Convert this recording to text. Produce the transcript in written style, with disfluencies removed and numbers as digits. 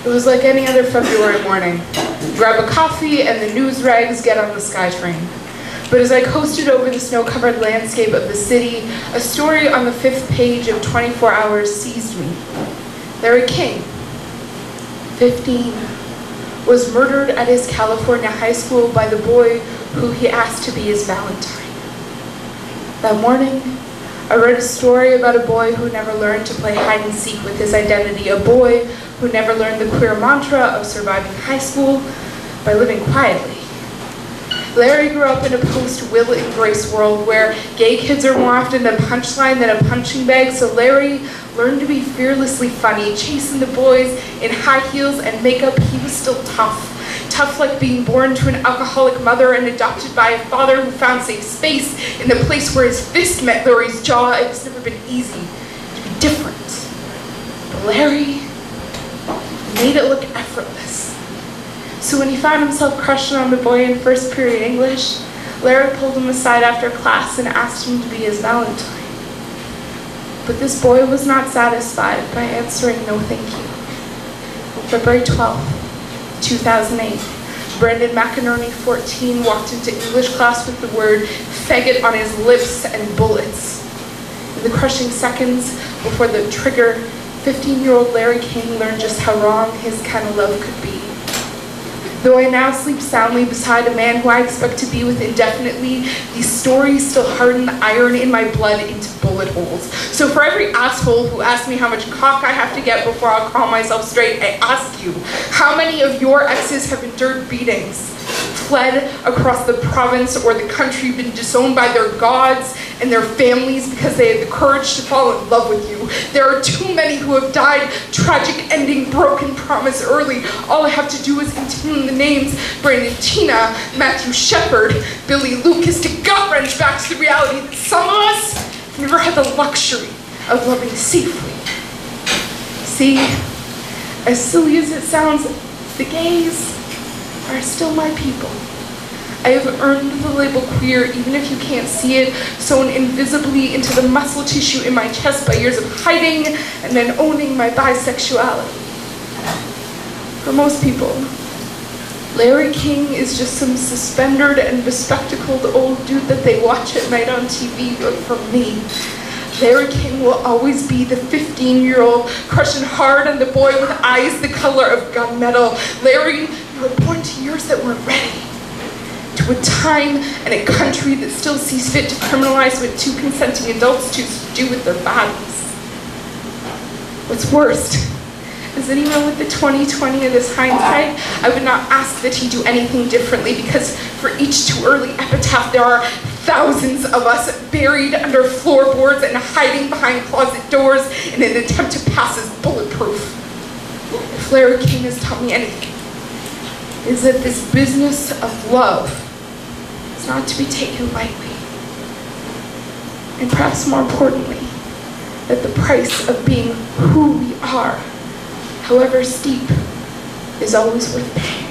It was like any other February morning. Grab a coffee and the news rags, get on the SkyTrain. But as I coasted over the snow-covered landscape of the city, a story on the 5th page of 24 Hours seized me. Larry King, 15, was murdered at his California high school by the boy who he asked to be his Valentine. That morning, I read a story about a boy who never learned to play hide and seek with his identity, a boy who never learned the queer mantra of surviving high school by living quietly. Larry grew up in a post-Will and Grace world where gay kids are more often a punchline than a punching bag, so Larry learned to be fearlessly funny, chasing the boys in high heels and makeup. He was still tough. Tough like being born to an alcoholic mother and adopted by a father who found safe space in the place where his fist met Larry's jaw. It has never been easy to be different. But Larry made it look effortless. So when he found himself crushing on the boy in first period English, Larry pulled him aside after class and asked him to be his Valentine. But this boy was not satisfied by answering no thank you. On February 12th, 2008, Brandon McInerney, 14, walked into English class with the word faggot on his lips and bullets. In the crushing seconds before the trigger, 15-year-old Larry King learned just how wrong his kind of love could be. Though I now sleep soundly beside a man who I expect to be with indefinitely, these stories still harden the iron in my blood into bullet holes. So for every asshole who asks me how much cock I have to get before I'll call myself straight, I ask you, how many of your exes have endured beatings, fled across the province or the country, been disowned by their gods and their families because they had the courage to fall in love with you? There are too many who have died, tragic ending, broken promise early. All I have to do is continue the names: Brandon Tina, Matthew Shepard, Billy Lucas, to gut-wrench back to the reality that some of us have never had the luxury of loving safely. See, as silly as it sounds, the gays are still my people. I have earned the label queer, even if you can't see it, sewn invisibly into the muscle tissue in my chest by years of hiding and then owning my bisexuality. For most people, Larry King is just some suspendered and bespectacled old dude that they watch at night on TV, but for me, Larry King will always be the 15-year-old crushing hard on the boy with eyes the color of gunmetal. Larry, you were born to years that weren't ready. To a time and a country that still sees fit to criminalize what two consenting adults choose to do with their bodies. What's worst is that even with the 2020 of this hindsight, I would not ask that he do anything differently, because for each too early epitaph there are thousands of us buried under floorboards and hiding behind closet doors in an attempt to pass as bulletproof. If Larry King has taught me anything, is that this business of love is not to be taken lightly. And perhaps more importantly, that the price of being who we are, however steep, is always worth paying.